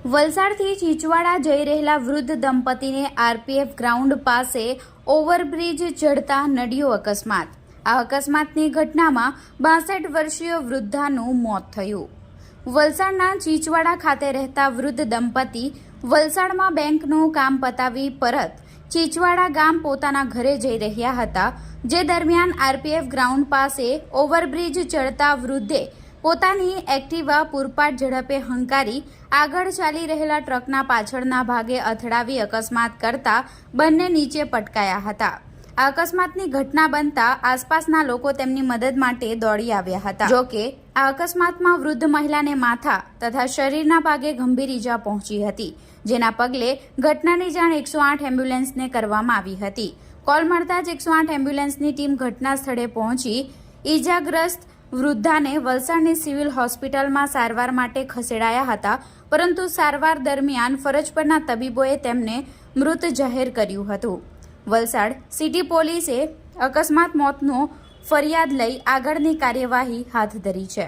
વલસાડથી ચીચવાડા જઈ રહેલા વૃદ્ધ દંપતીને આરપીએફ ગ્રાઉન્ડ પાસે ઓવરબ્રિજ ચડતા નડ્યો અકસ્માત। આ અકસ્માતની ઘટનામાં 62 વર્ષીય વૃદ્ધાનું મોત થયું। વલસાડના ચીચવાડા ખાતે રહેતા વૃદ્ધ દંપતી વલસાડમાં બેંકનું કામ પતાવી પરત ચીચવાડા ગામ પોતાના ઘરે જઈ રહ્યા હતા, જે દરમિયાન આરપીએફ ગ્રાઉન્ડ પાસે ઓવરબ્રિજ ચડતા વૃદ્ધે પોતાની એક્ટિવા પૂરપાટ ઝડપે હંકારી આગળ ચાલી રહેલા ટ્રકના પાછળના ભાગે અથડાવી અકસ્માત કરતા બંને નીચે પટકાયા હતા। આ અકસ્માતની ઘટના બનતા આસપાસના લોકો તેમની મદદ માટે દોડી આવ્યા હતા। જોકે આ અકસ્માતમાં વૃદ્ધ મહિલાને માથા તથા શરીરના ભાગે ગંભીર ઈજા પહોંચી હતી, જેના પગલે ઘટનાની જાણ 108 એમ્બ્યુલન્સને કરવામાં આવી હતી। કોલ મળતા જ 108 એમ્બ્યુલન્સની ટીમ ઘટના સ્થળે પહોંચી ઈજાગ્રસ્ત વૃદ્ધાને વલસાડની સિવિલ હોસ્પિટલમાં સારવાર માટે ખસેડાયા હતા, પરંતુ સારવાર દરમિયાન ફરજ પરના તબીબોએ તેમને મૃત જાહેર કર્યું હતું। વલસાડ સિટી પોલીસે અકસ્માત મોતનો ફરિયાદ લઈ આગળની કાર્યવાહી હાથ ધરી છે।